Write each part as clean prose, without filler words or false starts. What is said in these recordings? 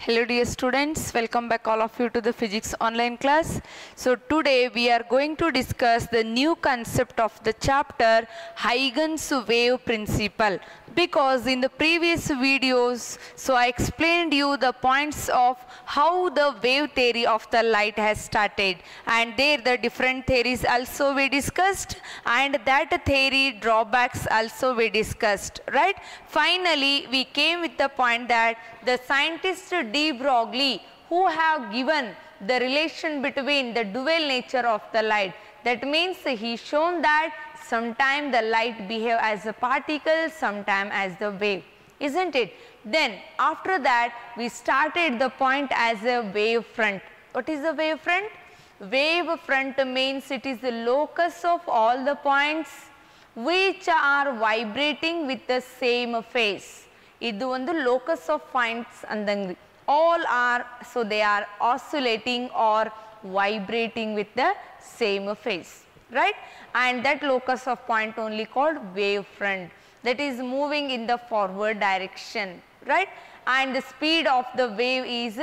Hello dear students, welcome back all of you to the physics online class. So today we are going to discuss the new concept of the chapter Huygens wave principle, because in the previous videos I explained you the points of how the wave theory of the light has started, and there the different theories also we discussed, and that theory drawbacks also we discussed, right? Finally we came with the point that the scientist de Broglie, who have given the relation between the dual nature of the light, that means he shown that sometime the light behave as a particle, sometime as the wave, isn't it? Then after that we started the point as a wave front. What is a wave front? Wave front means it is the locus of all the points which are vibrating with the same phase. ಇದು ಒಂದು locus of points ಅಂದಂಗೆ, all are, so they are oscillating or vibrating with the same phase, right? And that locus of point only called wave front, that is moving in the forward direction, right? And the speed of the wave is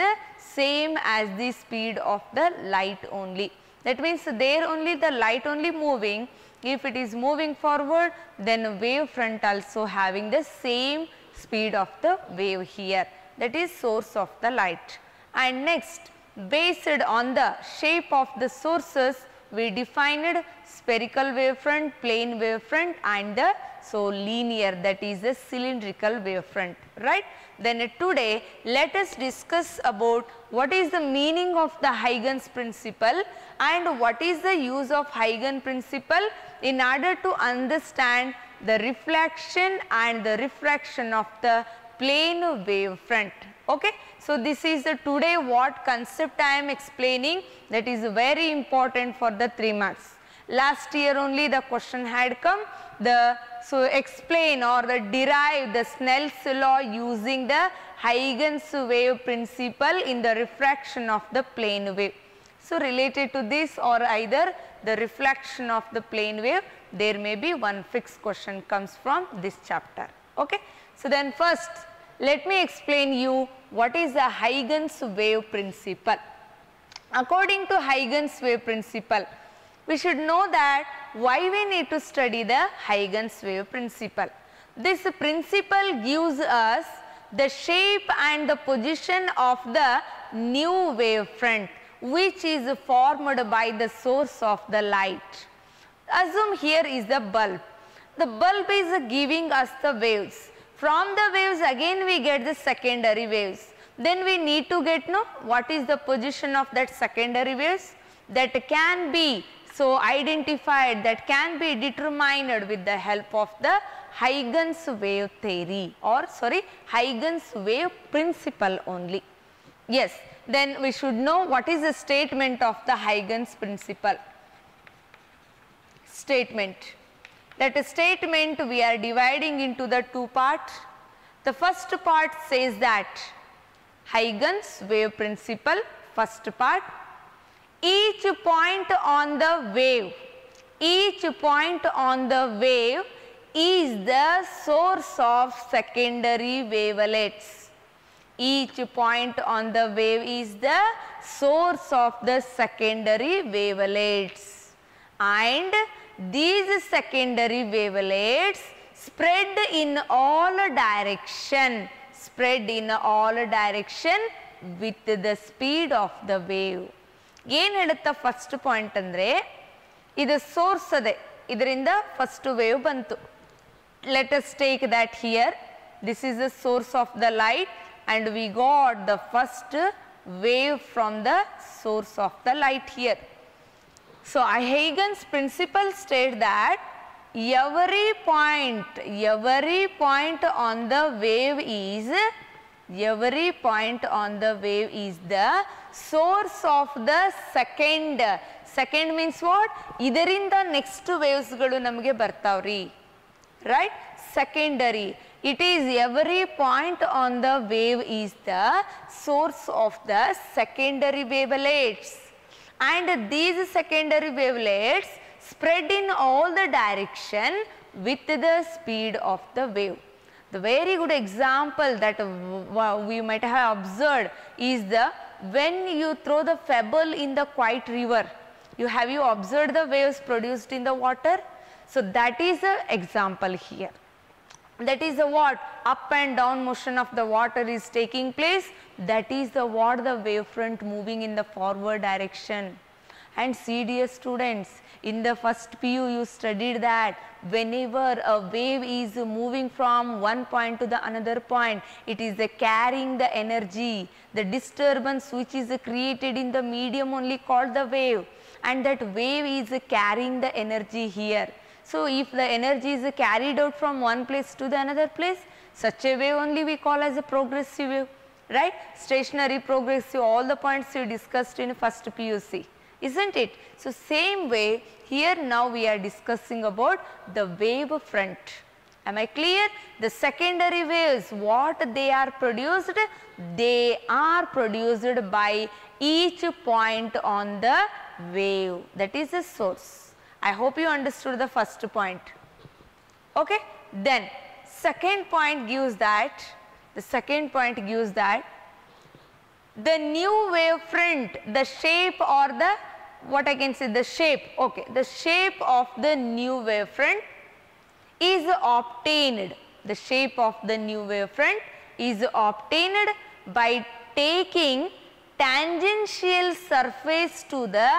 same as the speed of the light only. That means there only the light only moving. If it is moving forward, then wave front also having the same speed of the wave here, that is source of the light. And next, based on the shape of the sources, we defined spherical wavefront, plane wavefront, and the linear, that is the cylindrical wavefront, right? Then today let us discuss about what is the meaning of the Huygens principle and what is the use of Huygens principle in order to understand the reflection and the refraction of the plane wave front. Okay, so this is the today what concept I am explaining, that is very important for the 3 marks. Last year only the question had come, so explain or derive the Snell's law using the Huygens wave principle in the refraction of the plane wave. So related to this or either the reflection of the plane wave, there may be one fixed question comes from this chapter. Okay, so then first let me explain you what is the Huygens wave principle. According to Huygens wave principle, we should know that why we need to study the Huygens wave principle. This principle gives us the shape and the position of the new wave front, which is formed by the source of the light. Assume here is the bulb. The bulb is giving us the waves. From the waves again we get the secondary waves. Then we need to get what is the position of that secondary waves, that can be identified, that can be determined with the help of the Huygens wave theory or Huygens wave principle only. Yes, then we should know what is the statement of the Huygens principle. Statement. That statement we are dividing into the 2 parts. The first part says that Huygens wave principle, first part, each point on the wave is the source of secondary wavelets. Each point on the wave is the source of the secondary wavelets, and these secondary wavelets spread in all direction with the speed of the wave. ಏನು ಹೇಳುತ್ತಾ first point ಅಂದರೆ, ಇದು source ಅದೇ, ಇದರಿಂದ first wave ಬಂತು. Let us take that here, this is the source of the light and we got the first wave from the source of the light here. So Huygens principle states that every point on the wave is the source of the second. Second means what? ಇದರಿಂದ next waves ಗಳು ನಮಗೆ ಬರ್ತಾವ್ರಿ, right? Secondary. It is every point on the wave is the source of the secondary wavelets, and these secondary wavelets spread in all the direction with the speed of the wave. The very good example that we might have observed is when you throw the pebble in the quiet river, have you observed the waves produced in the water? So that is the example here. That is the what? Up and down motion of the water is taking place. That is the what? The wavefront moving in the forward direction. And see, dear students, in the first PU you studied that whenever a wave is moving from one point to the another point, it is carrying the energy. The disturbance which is created in the medium only called the wave, and that wave is carrying the energy here. So if the energy is carried out from one place to the another place, such a wave only we call as a progressive wave, right? Stationary, progressive, all the points we discussed in first PUC, isn't it? So same way here now we are discussing about the wave front. Am I clear? The secondary waves, what they are produced? They are produced by each point on the wave, that is the source. I hope you understood the first point. Okay. Then second point gives that, the new wave front, the shape or the, what I can say, the shape, okay, the shape of the new wave front is obtained, the shape of the new wave front is obtained by taking tangential surface to the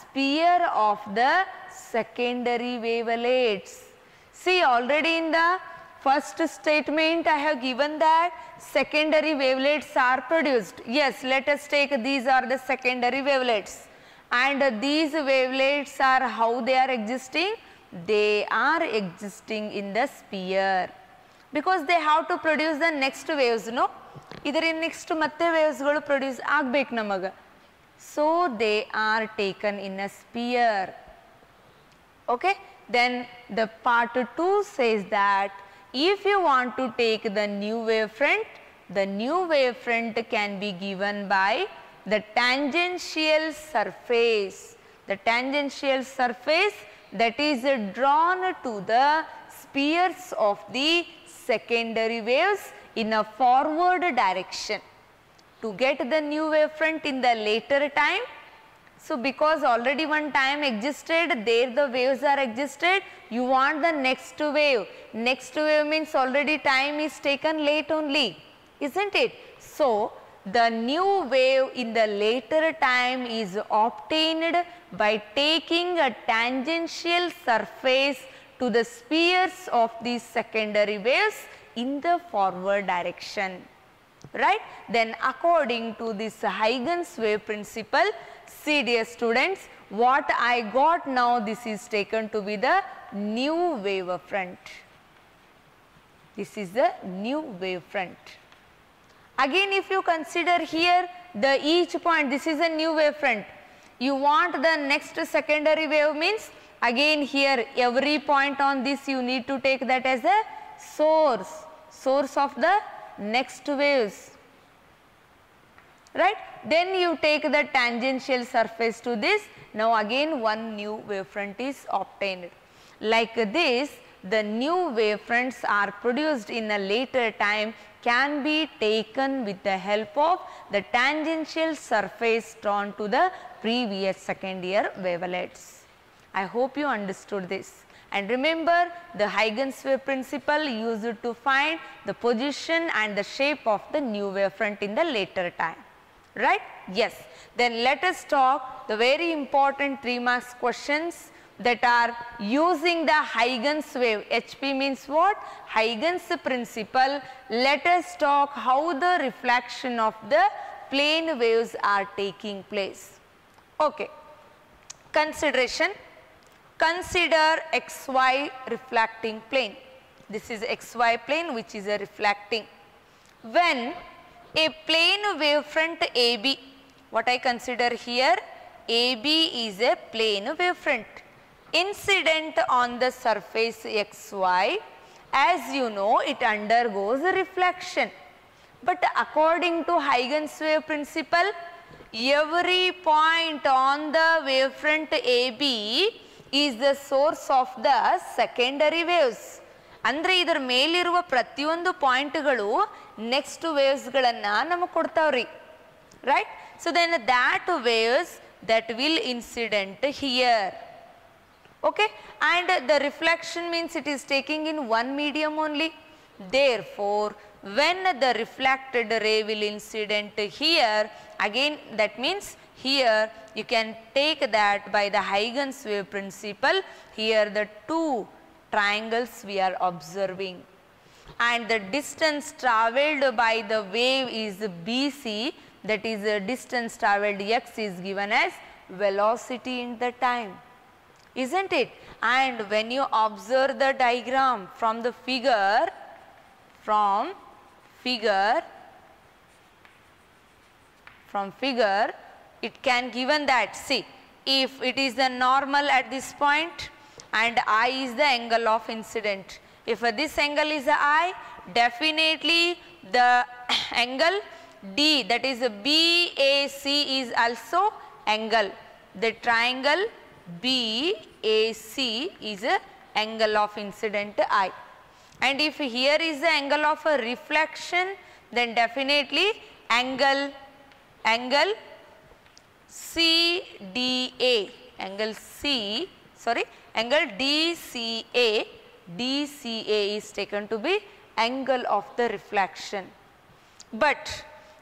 sphere of the secondary wavelets. See, already in the first statement I have given that secondary wavelets are produced. Yes, let us take these are the secondary wavelets, and these wavelets are how they are existing? They are existing in the sphere because they have to produce the next waves, no? Either in next matte waves galu produce agbek namaga. So they are taken in a sphere. Okay. Then the part 2 says that if you want to take the new wavefront, the new wavefront can be given by the tangential surface. The tangential surface that is drawn to the spheres of the secondary waves in a forward direction. To get the new wavefront in the later time, so because already one time existed, there the waves are existed, you want the next wave. Next wave means already time is taken late only, isn't it? So the new wave in the later time is obtained by taking a tangential surface to the spheres of the secondary waves in the forward direction, right? Then according to this Huygens wave principle, see dear students, what I got now, this is taken to be the new wavefront. This is the new wavefront. Again, if you consider here the each point, this is a new wavefront. You want the next secondary wave means again here every point on this you need to take that as a source of the next waves, right? Then you take the tangential surface to this. Now again one new wavefront is obtained. Like this, the new wavefronts are produced in a later time can be taken with the help of the tangential surface drawn to the previous second year wavelets. I hope you understood this. And remember, the Huygens wave principle used to find the position and the shape of the new wavefront in the later time, right? Yes. Then let us talk the very important 3 marks questions that are using the Huygens wave. HP means what? Huygens principle. Let us talk how the reflection of the plane waves are taking place. Okay. Consideration. Consider XY reflecting plane. This is XY plane which is a reflecting. When a plane wavefront AB, what I consider here, AB is a plane wavefront incident on the surface XY, as you know it undergoes reflection. But according to Huygens wave principle, every point on the wavefront AB is the source of the secondary waves, ಅಂದರೆ ಇದರ ಮೇಲಿರುವ ಪ್ರತಿಯೊಂದು ಪಾಯಿಂಟ್ಗಳು next ವೇವ್ಸ್ಗಳನ್ನು ನಮಗೆ ಕೊಡ್ತಾವ್ರಿ, right. So then that waves that will incident here, okay, and the reflection means it is taking in one medium only. Therefore when the reflected ray will incident here, again that means here you can take that by the Huygens wave principle. Here the two triangles we are observing, and the distance travelled by the wave is BC, that is the distance travelled x is given as velocity in the time, isn't it? And when you observe the diagram from the figure, it can given that, see, if it is the normal at this point and I is the angle of incident, if this angle is I, definitely the angle D, that is BAC, is also angle. The triangle BAC is a angle of incident I. And if here is the angle of a reflection, then definitely angle CDA, angle DCA is taken to be angle of the reflection. But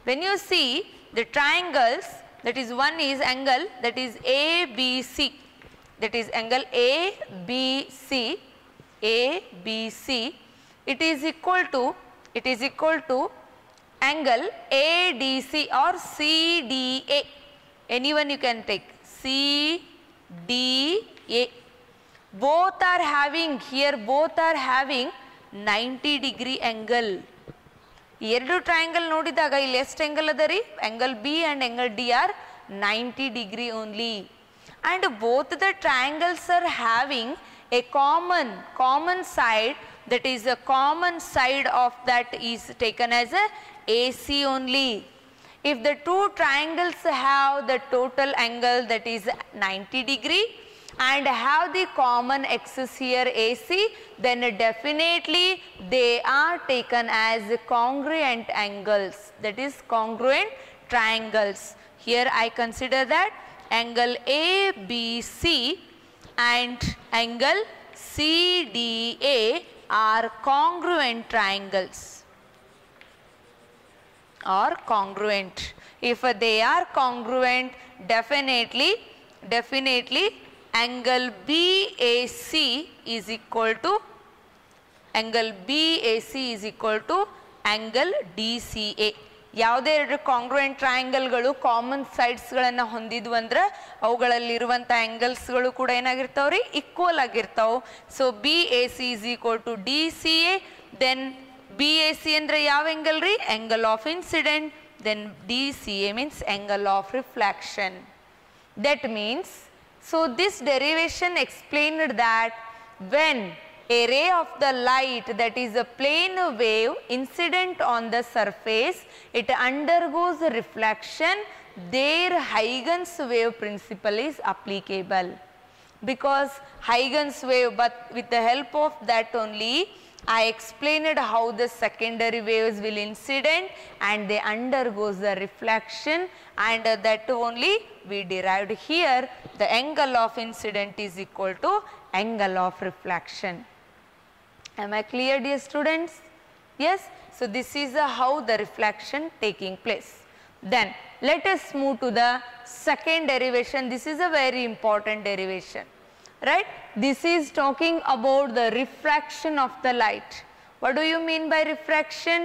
when you see the triangles, that is one is angle that is ABC, that is angle ABC, it is equal to angle ADC or CDA, anyone you can take, CDA. Both are having 90 degree angle. ಎರಡು triangle ನೋಡಿದಾಗ ಇಲ್ಲಿ ಎಷ್ಟು angle ಅದ ರೀ, angle B and angle D are 90 degree only, and both the triangles are having a common side, that is a common side of that is taken as a AC only. If the two triangles have the total angle that is 90 degree and have the common axis here AC, then definitely they are taken as congruent angles, that is congruent triangles. Here I consider that angle ABC and angle CDA are congruent triangles, or congruent. If they are congruent, definitely angle BAC is equal to angle DCA. ಯಾವುದೇ ಎರಡು ಕಾಂಗ್ರುಯೆಂಟ್ ಟ್ರಯಾಂಗಲ್ಗಳು common ಸೈಡ್ಸ್ಗಳನ್ನು ಹೊಂದಿದ್ವು ಅಂದ್ರೆ ಅವುಗಳಲ್ಲಿರುವಂಥ ಆ್ಯಂಗಲ್ಸ್ಗಳು ಕೂಡ ಏನಾಗಿರ್ತಾವ್ರಿ, equal ಆಗಿರ್ತಾವೆ. So BAC is equal to DCA, then BAC ಅಂದರೆ ಯಾವ ಆ್ಯಂಗಲ್ ರೀ, angle of incident, then DCA means angle of reflection. That means, so this derivation explained that when a ray of the light, that is a plane wave incident on the surface, it undergoes reflection, there Huygens wave principle is applicable. Because Huygens wave, but with the help of that only I explained how the secondary waves will incident and they undergoes the reflection, and that only we derived here the angle of incident is equal to angle of reflection. Am I clear, dear students? Yes. So this is how the reflection taking place. Then let us move to the second derivation. This is a very important derivation, right? This is talking about the refraction of the light. What do you mean by refraction?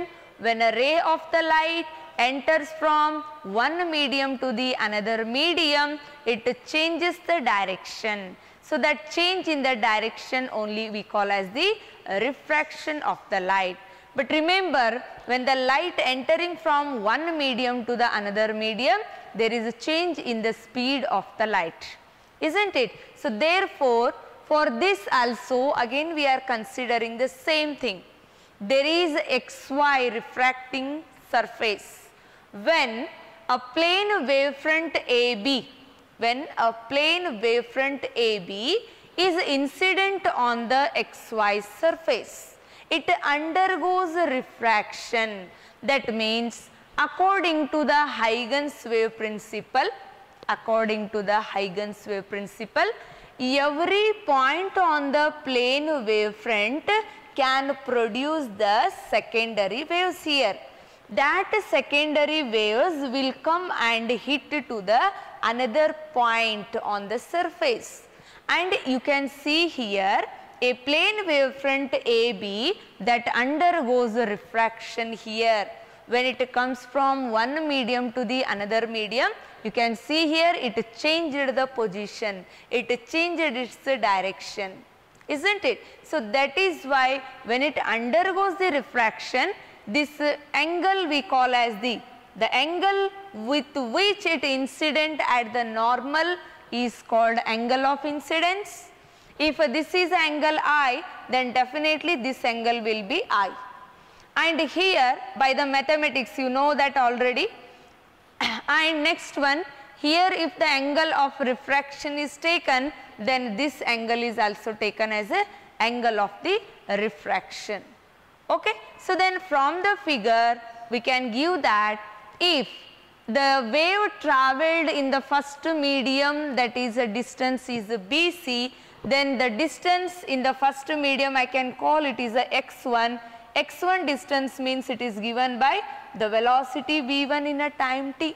When a ray of the light enters from one medium to the another medium, it changes the direction. So that change in the direction only we call as the refraction of the light. But remember, when the light entering from one medium to the another medium, there is a change in the speed of the light, isn't it? So therefore, for this also again we are considering the same thing. There is XY refracting surface. When a plane wavefront AB, is incident on the XY surface, it undergoes refraction. That means according to the Huygens wave principle, every point on the plane wavefront can produce the secondary waves here. That secondary waves will come and hit to the another point on the surface. And you can see here a plane wavefront AB that undergoes refraction here. When it comes from one medium to the another medium, you can see here it changed the position, it changed its direction, isn't it? So that is why when it undergoes the refraction, this angle we call as the angle with which it incident at the normal is called angle of incidence. If this is angle I, then definitely this angle will be I. And here by the mathematics you know that already. And next one, here if the angle of refraction is taken, then this angle is also taken as a angle of the refraction. Okay. So then from the figure we can give that if the wave travelled in the first medium, that is a distance is BC, then the distance in the first medium I can call it is a x1. x1 distance means it is given by the velocity v1 in a time t.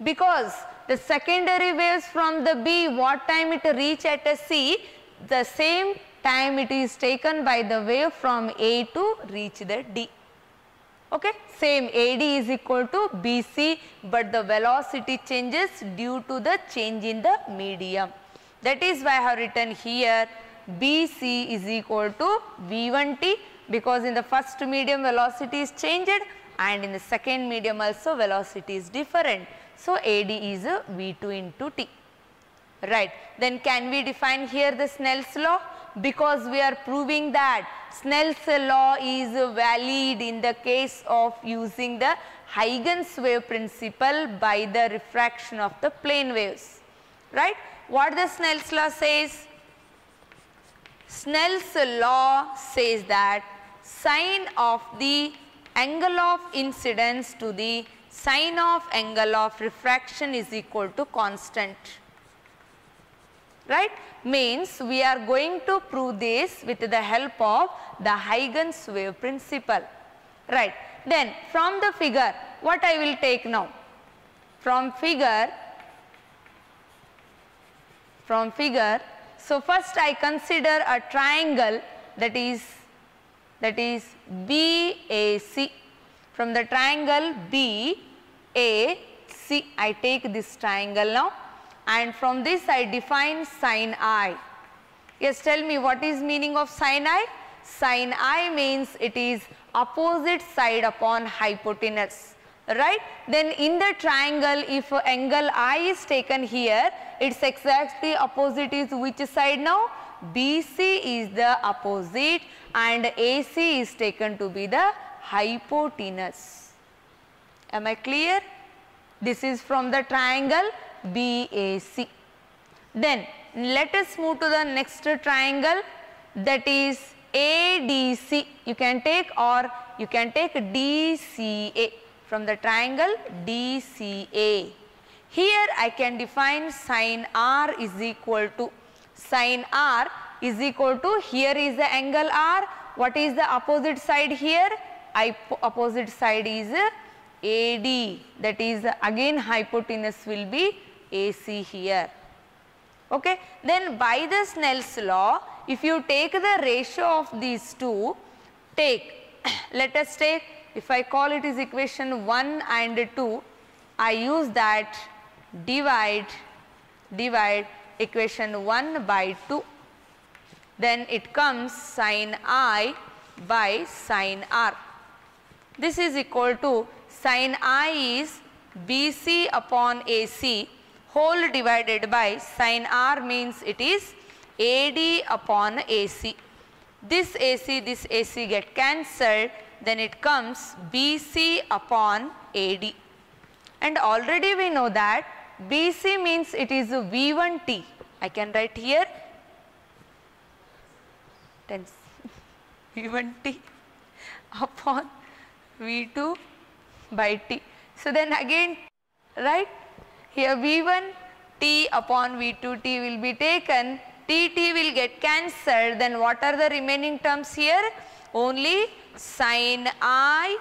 Because the secondary waves from the B, what time it reach at a C, the same time it is taken by the wave from A to reach the D. Okay. Same AD is equal to BC, but the velocity changes due to the change in the medium. That is why I have written here BC is equal to V1t, because in the first medium velocity is changed and in the second medium also velocity is different. So AD is a V2 into T. Right. Then can we define here the Snell's law? Because we are proving that Snell's law is valid in the case of using the Huygens wave principle by the refraction of the plane waves. Right. What the Snell's law says? Snell's law says that sine of the angle of incidence to the sine of angle of refraction is equal to constant. Right. Means we are going to prove this with the help of the Huygens wave principle. Right. Then from the figure, what I will take now? From figure, so first I consider a triangle that is BAC. From the triangle BAC, I take this triangle now, and from this I define sine I. Yes, tell me what is meaning of sine I? Sine I means it is opposite side upon hypotenuse. Right. Then in the triangle, if angle I is taken here, its exactly opposite is which side now? BC is the opposite and AC is taken to be the hypotenuse. Am I clear? This is from the triangle BAC. Then let us move to the next triangle, that is ADC. You can take, or you can take DCA. From the triangle DCA. Here I can define sine R is equal to, sine R is equal to, here is the angle R. What is the opposite side here? Opposite side is AD, that is again hypotenuse will be AC here. Okay. Then by the Snell's law, if you take the ratio of these two, let us take, if I call it is equation 1 and 2, I use that divide equation 1 by 2. Then it comes sine I by sine R. This is equal to sine I is BC upon AC whole divided by sine R means it is AD upon AC. This AC get cancelled, then it comes BC upon AD. And already we know that BC means it is V1T. I can write here 10. V1T upon V2 by T. So then again, right, here V1 T upon V2 T will be taken, T will get cancelled, then what are the remaining terms here? Only sin I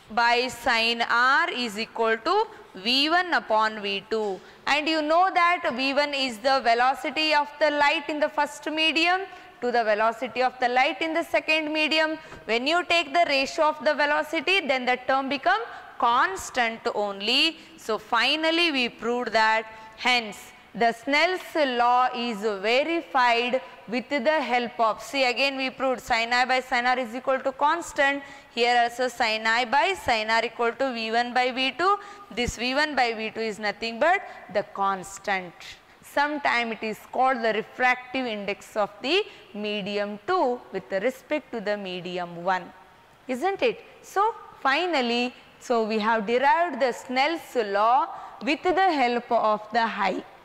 by sin R is equal to V1 upon V2, and you know that V1 is the velocity of the light in the first medium to the velocity of the light in the second medium. When you take the ratio of the velocity, then the term become constant only. So finally we proved that, hence the Snell's law is verified with the help of, see again we proved sin I by sin R is equal to constant. Here also sin I by sin R equal to V1 by V2. This V1 by V2 is nothing but the constant. Sometimes it is called the refractive index of the medium 2 with respect to the medium 1, isn't it? So finally, so we have derived the Snell's law with the help of the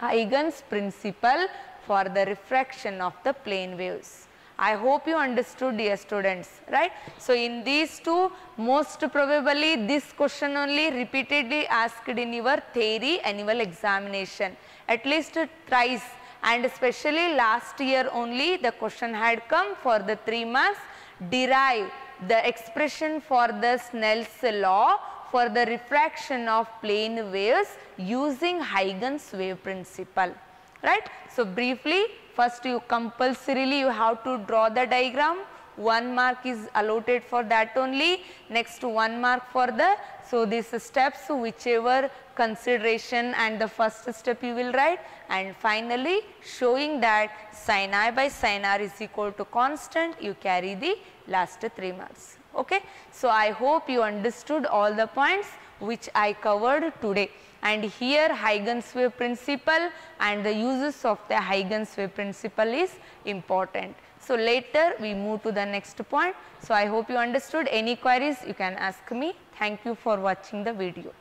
Huygens principle for the refraction of the plane waves. I hope you understood, dear students, right? So in these two, most probably this question only repeatedly asked in your theory annual examination, at least thrice, and especially last year only the question had come for the 3 marks. Derive the expression for the Snell's law for the refraction of plane waves using Huygens wave principle, right? So briefly, first you compulsorily you have to draw the diagram, 1 mark is allotted for that only, next 1 mark for the, so these steps whichever consideration and the first step you will write, and finally showing that sin I by sin R is equal to constant, you carry the last 3 marks. Okay. So I hope you understood all the points which I covered today, and here Huygens wave principle and the uses of the Huygens wave principle is important. So later we move to the next point. So I hope you understood. Any queries you can ask me. Thank you for watching the video.